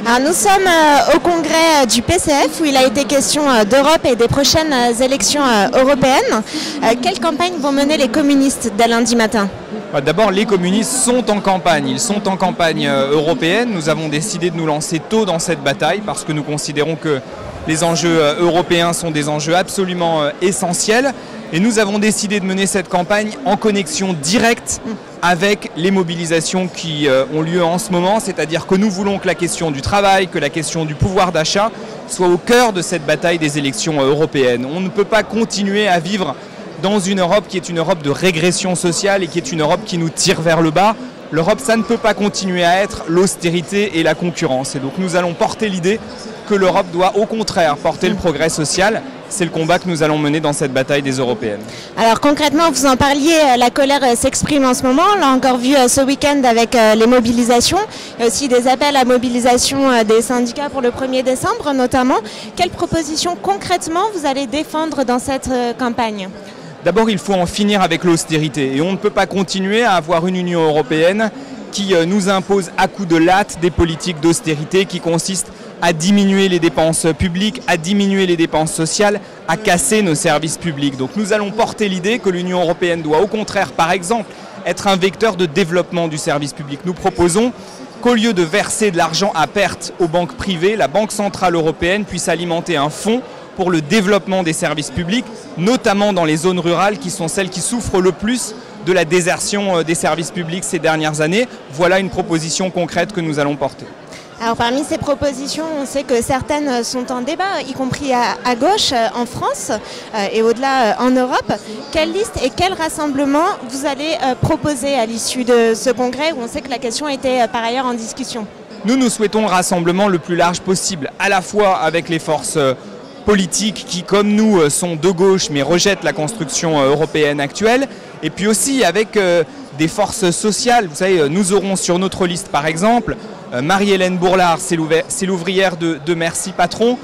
Alors, nous sommes au congrès du PCF où il a été question d'Europe et des prochaines élections européennes. Quelle campagne vont mener les communistes dès lundi matin ? D'abord, les communistes sont en campagne. Ils sont en campagne européenne. Nous avons décidé de nous lancer tôt dans cette bataille parce que nous considérons que les enjeux européens sont des enjeux absolument essentiels. Et nous avons décidé de mener cette campagne en connexion directe avec les mobilisations qui ont lieu en ce moment. C'est-à-dire que nous voulons que la question du travail, que la question du pouvoir d'achat soit au cœur de cette bataille des élections européennes. On ne peut pas continuer à vivre dans une Europe qui est une Europe de régression sociale et qui est une Europe qui nous tire vers le bas. L'Europe, ça ne peut pas continuer à être l'austérité et la concurrence. Et donc nous allons porter l'idée que l'Europe doit au contraire porter le progrès social. C'est le combat que nous allons mener dans cette bataille des européennes. Alors concrètement, vous en parliez, la colère s'exprime en ce moment. On l'a encore vu ce week-end avec les mobilisations. Il y a aussi des appels à mobilisation des syndicats pour le 1er décembre notamment. Quelles propositions concrètement vous allez défendre dans cette campagne ? D'abord, il faut en finir avec l'austérité. Et on ne peut pas continuer à avoir une Union européenne qui nous impose à coups de latte des politiques d'austérité qui consistent à diminuer les dépenses publiques, à diminuer les dépenses sociales, à casser nos services publics. Donc nous allons porter l'idée que l'Union européenne doit au contraire, par exemple, être un vecteur de développement du service public. Nous proposons qu'au lieu de verser de l'argent à perte aux banques privées, la Banque centrale européenne puisse alimenter un fonds pour le développement des services publics, notamment dans les zones rurales qui sont celles qui souffrent le plus de la désertion des services publics ces dernières années. Voilà une proposition concrète que nous allons porter. Alors parmi ces propositions, on sait que certaines sont en débat, y compris à gauche en France et au-delà en Europe. Quelle liste et quel rassemblement vous allez proposer à l'issue de ce congrès où on sait que la question était par ailleurs en discussion ? Nous souhaitons un rassemblement le plus large possible, à la fois avec les forces politiques qui, comme nous, sont de gauche mais rejettent la construction européenne actuelle, et puis aussi avec des forces sociales. Vous savez, nous aurons sur notre liste par exemple Marie-Hélène Bourlard, c'est l'ouvrière de Merci Patron,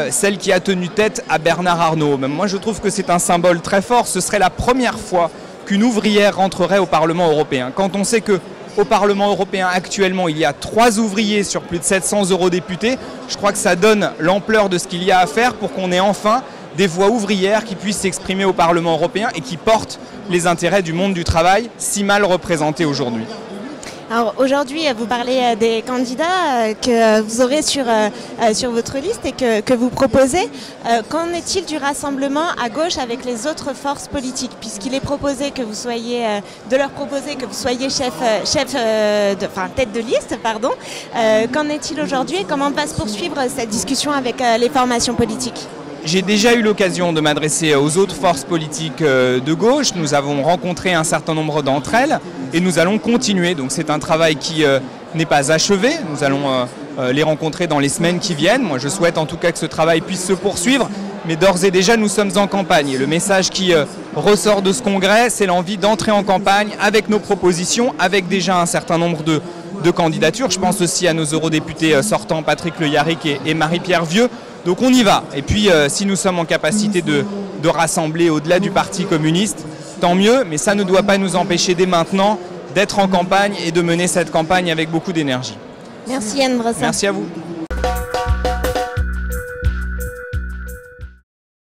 celle qui a tenu tête à Bernard Arnault. Même moi je trouve que c'est un symbole très fort. Ce serait la première fois qu'une ouvrière rentrerait au Parlement européen. Quand on sait qu'au Parlement européen actuellement il y a 3 ouvriers sur plus de 700 eurodéputés, je crois que ça donne l'ampleur de ce qu'il y a à faire pour qu'on ait enfin des voix ouvrières qui puissent s'exprimer au Parlement européen et qui portent les intérêts du monde du travail si mal représentés aujourd'hui. Alors aujourd'hui, vous parlez des candidats que vous aurez sur votre liste et que vous proposez. Qu'en est-il du rassemblement à gauche avec les autres forces politiques, puisqu'il est proposé que vous soyez, de leur proposer que vous soyez tête de liste, pardon. Qu'en est-il aujourd'hui et comment va se poursuivre cette discussion avec les formations politiques ? J'ai déjà eu l'occasion de m'adresser aux autres forces politiques de gauche. Nous avons rencontré un certain nombre d'entre elles et nous allons continuer. Donc c'est un travail qui n'est pas achevé. Nous allons les rencontrer dans les semaines qui viennent. Moi je souhaite en tout cas que ce travail puisse se poursuivre. Mais d'ores et déjà nous sommes en campagne. Et le message qui ressort de ce congrès, c'est l'envie d'entrer en campagne avec nos propositions, avec déjà un certain nombre de candidatures. Je pense aussi à nos eurodéputés sortants Patrick Le Yarrick et Marie-Pierre Vieux. Donc on y va. Et puis si nous sommes en capacité de rassembler au-delà du Parti communiste, tant mieux. Mais ça ne doit pas nous empêcher dès maintenant d'être en campagne et de mener cette campagne avec beaucoup d'énergie. Merci Yann Bressin. Merci à vous.